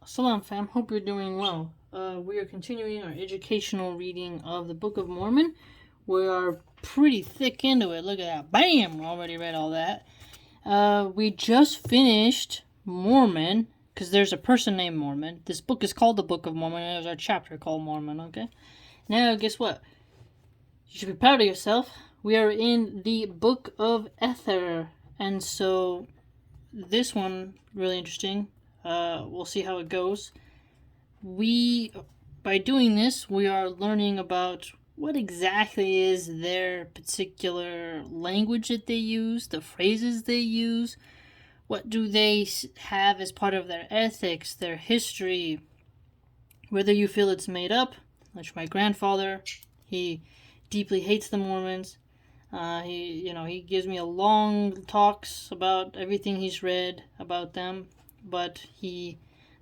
Salam fam, hope you're doing well. We are continuing our educational reading of the Book of Mormon. We are pretty thick into it. Look at that. Bam! We already read all that. We just finished Mormon, because there's a person named Mormon. This book is called the Book of Mormon, and there's our chapter called Mormon, okay? Now, guess what? You should be proud of yourself. We are in the Book of Ether, and so this one, really interesting. We'll see how it goes. By doing this, we are learning about what exactly is their particular language that they use, the phrases they use, what do they have as part of their ethics, their history, whether you feel it's made up, like my grandfather, he deeply hates the Mormons. He gives me a long talks about everything he's read about them, but he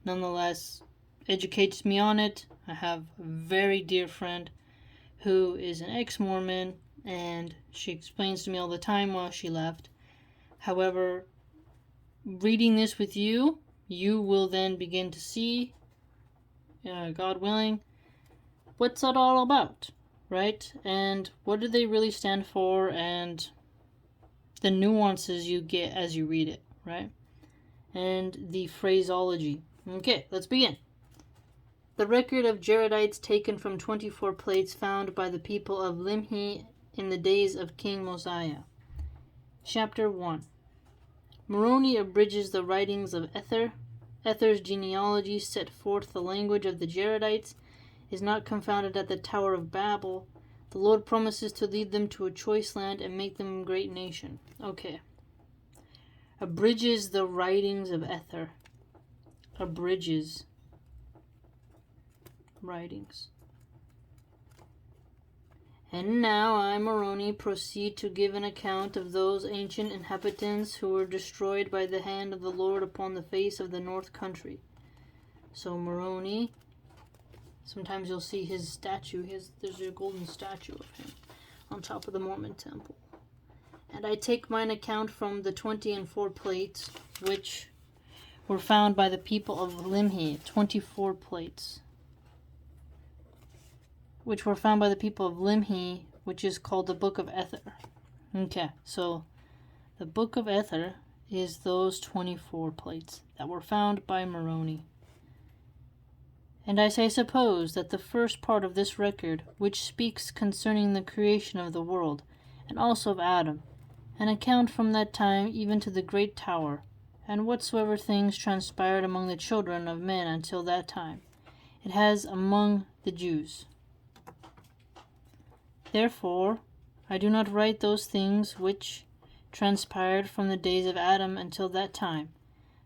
nonetheless educates me on it. I have a very dear friend who is an ex-Mormon, and she explains to me all the time while she left. However, reading this with you, you will then begin to see, God willing, what's it all about, right? And what do they really stand for, and the nuances you get as you read it, right? And the phraseology. Okay, let's begin. The record of Jaredites taken from 24 plates found by the people of Limhi in the days of King Mosiah. Chapter 1. Moroni abridges the writings of Ether. Ether's genealogy set forth the language of the Jaredites, is not confounded at the Tower of Babel. The Lord promises to lead them to a choice land and make them a great nation. Okay. Abridges the writings of Ether. Abridges writings. And now I, Moroni, proceed to give an account of those ancient inhabitants who were destroyed by the hand of the Lord upon the face of the north country. So Moroni, sometimes you'll see his statue. There's a golden statue of him on top of the Mormon temple. And I take mine account from the 24 plates, which were found by the people of Limhi. 24 plates, which were found by the people of Limhi, which is called the Book of Ether. Okay, so the Book of Ether is those 24 plates that were found by Moroni. And I suppose that the first part of this record, which speaks concerning the creation of the world, and also of Adam, an account from that time even to the great tower, and whatsoever things transpired among the children of men until that time, it has among the Jews. Therefore, I do not write those things which transpired from the days of Adam until that time,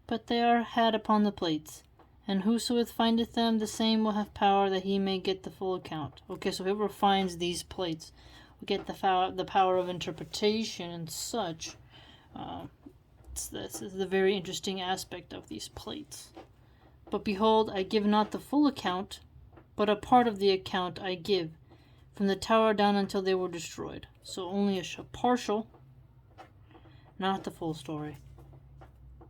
but they are had upon the plates, and whosoever findeth them, the same will have power that he may get the full account. Okay, so whoever finds these plates will get the power of interpretation and such. This is the very interesting aspect of these plates. But behold, I give not the full account, but a part of the account I give, from the tower down until they were destroyed. So only a partial, not the full story.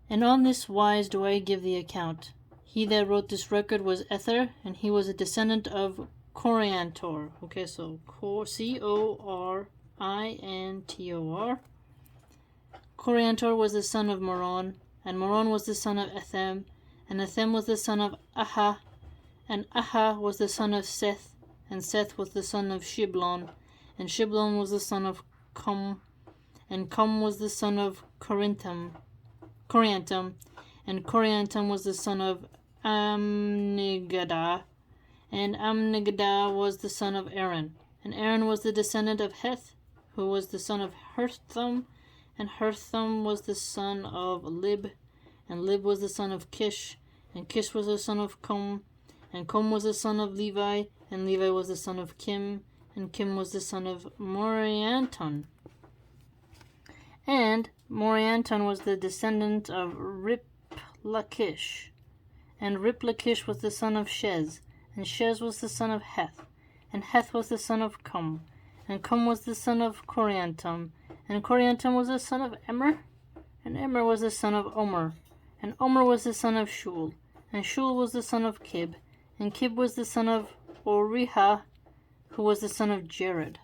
And on this wise do I give the account. He that wrote this record was Ether, and he was a descendant of Coriantor. Okay, so Coriantor. Coriantor was the son of Moron, and Moron was the son of Ethem, and Ethem was the son of Aha, and Aha was the son of Seth, and Seth was the son of Shiblon, and Shiblon was the son of Com, and Com was the son of Coriantum, and Coriantum was the son of Amnigadah, and Amnigadah was the son of Aaron, and Aaron was the descendant of Heth, who was the son of Herthum, and Herthum was the son of Lib, and Lib was the son of Kish, and Kish was the son of Com, and Com was the son of Levi, and Levi was the son of Kim, and Kim was the son of Morianton. And Morianton was the descendant of Riplakish, and Riplakish was the son of Shez, and Shez was the son of Heth, and Heth was the son of Com, and Com was the son of Coriantum, and Coriantum was the son of Emer, and Emer was the son of Omer, and Omer was the son of Shul, and Shul was the son of Kib, and Kib was the son of Oriha, who was the son of Jared.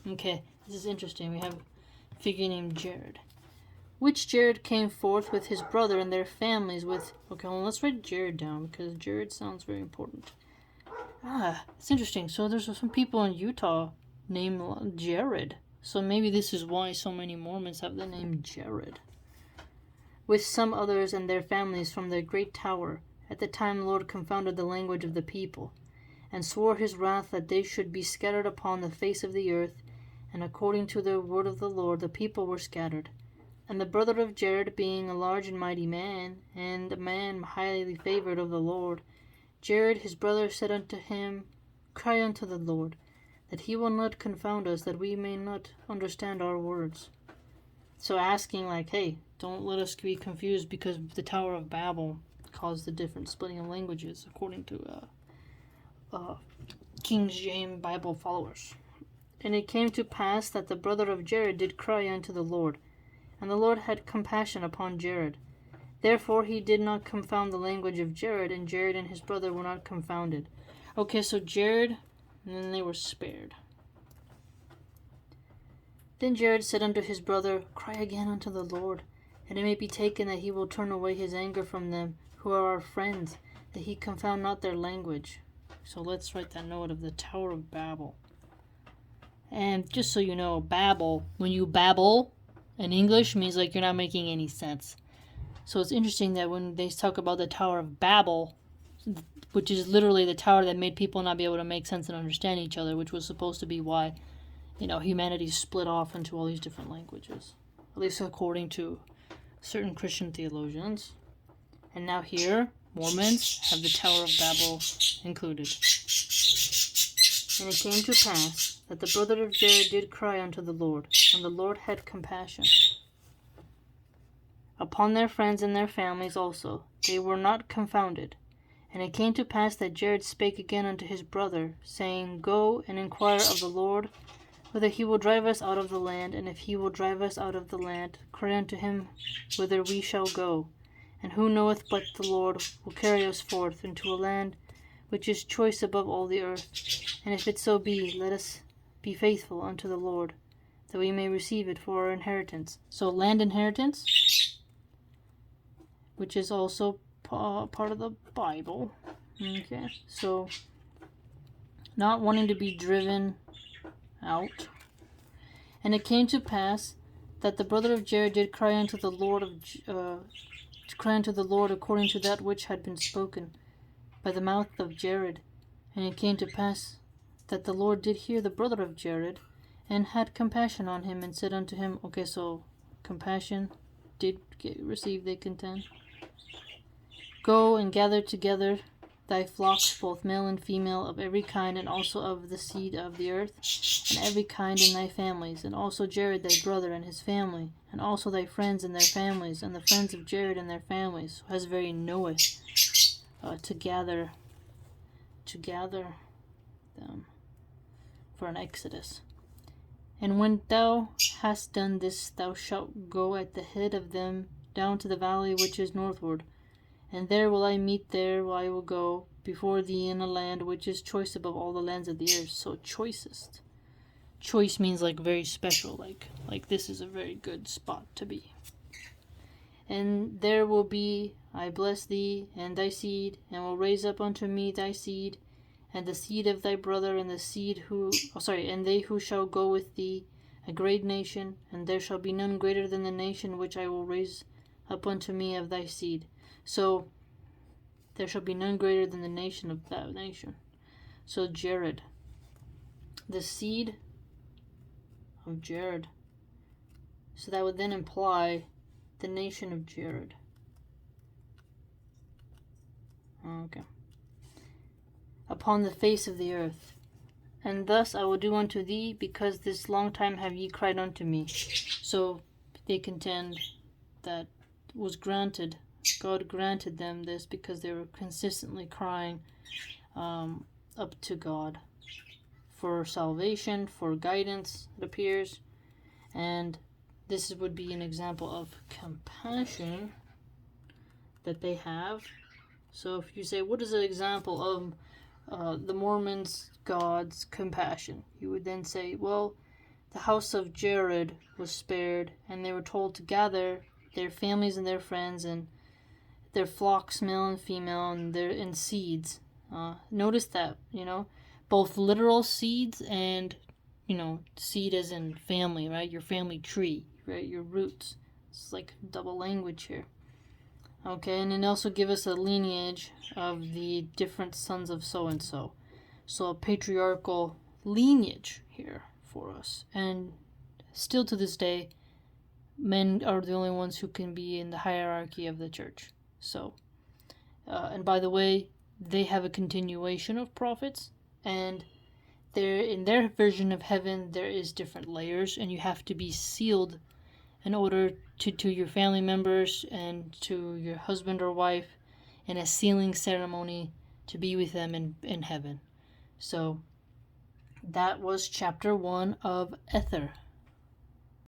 Okay, this is interesting. We have a figure named Jared. Which Jared came forth with his brother and their families with... Okay, well, let's write Jared down, because Jared sounds very important. It's interesting. So there's some people in Utah named Jared. So maybe this is why so many Mormons have the name Jared. With some others and their families from the great tower. At the time the Lord confounded the language of the people, and swore his wrath that they should be scattered upon the face of the earth. And according to the word of the Lord, the people were scattered. And the brother of Jared, being a large and mighty man, and a man highly favored of the Lord, Jared his brother said unto him, Cry unto the Lord, that he will not confound us, that we may not understand our words. So asking like, hey, don't let us be confused, because the Tower of Babel caused the different splitting of languages, according to King James Bible followers. And it came to pass that the brother of Jared did cry unto the Lord, and the Lord had compassion upon Jared. Therefore he did not confound the language of Jared, and Jared and his brother were not confounded. Okay, so Jared, and then they were spared. Then Jared said unto his brother, Cry again unto the Lord, and it may be taken that he will turn away his anger from them, who are our friends, that he confound not their language. So let's write that note of the Tower of Babel. And just so you know, Babel, when you babble in English, means like you're not making any sense. So it's interesting that when they talk about the Tower of Babel, which is literally the tower that made people not be able to make sense and understand each other, which was supposed to be why, humanity split off into all these different languages, at least according to certain Christian theologians. And now here, Mormons have the Tower of Babel included. And it came to pass that the brother of Jared did cry unto the Lord, and the Lord had compassion upon their friends and their families also. They were not confounded. And it came to pass that Jared spake again unto his brother, saying, Go and inquire of the Lord, whether he will drive us out of the land, and if he will drive us out of the land, cry unto him whither we shall go. And who knoweth but the Lord will carry us forth into a land which is choice above all the earth. And if it so be, let us be faithful unto the Lord, that we may receive it for our inheritance. So land inheritance, which is also part of the Bible. Okay, so not wanting to be driven out. And it came to pass that the brother of Jared did cry unto the Lord according to that which had been spoken by the mouth of Jared. And it came to pass that the Lord did hear the brother of Jared, and had compassion on him, and said unto him, okay, so compassion did receive, they contend. Go and gather together thy flocks, both male and female, of every kind, and also of the seed of the earth, and every kind in thy families, and also Jared thy brother and his family, and also thy friends and their families, and the friends of Jared and their families, who has very knoweth to gather them for an exodus. And when thou hast done this, thou shalt go at the head of them down to the valley which is northward, and there will I meet, there I will go before thee in a land which is choice above all the lands of the earth. So choicest. Choice means like very special, like this is a very good spot to be. And there will be, I bless thee and thy seed, and will raise up unto me thy seed, and the seed of thy brother, and and they who shall go with thee, a great nation, and there shall be none greater than the nation which I will raise up unto me of thy seed. So there shall be none greater than the nation of that nation. So Jared, the seed of Jared. So that would then imply the nation of Jared. Okay. Upon the face of the earth. And thus I will do unto thee, because this long time have ye cried unto me. So they contend that was granted, God granted them this because they were consistently crying up to God for salvation, for guidance, it appears. And this would be an example of compassion that they have So if you say, what is an example of the Mormons' God's compassion? You would then say, well, the house of Jared was spared, and they were told to gather their families and their friends and their flocks, male and female, and their seeds. Notice that, both literal seeds and, seed as in family, right? Your family tree, right? Your roots. It's like double language here. Okay, and it also give us a lineage of the different sons of so-and-so. So a patriarchal lineage here for us. And still to this day, men are the only ones who can be in the hierarchy of the church. So, and by the way, they have a continuation of prophets, and in their version of heaven, there is different layers, and you have to be sealed in order to your family members and to your husband or wife in a sealing ceremony to be with them in heaven. So that was chapter 1 of Ether.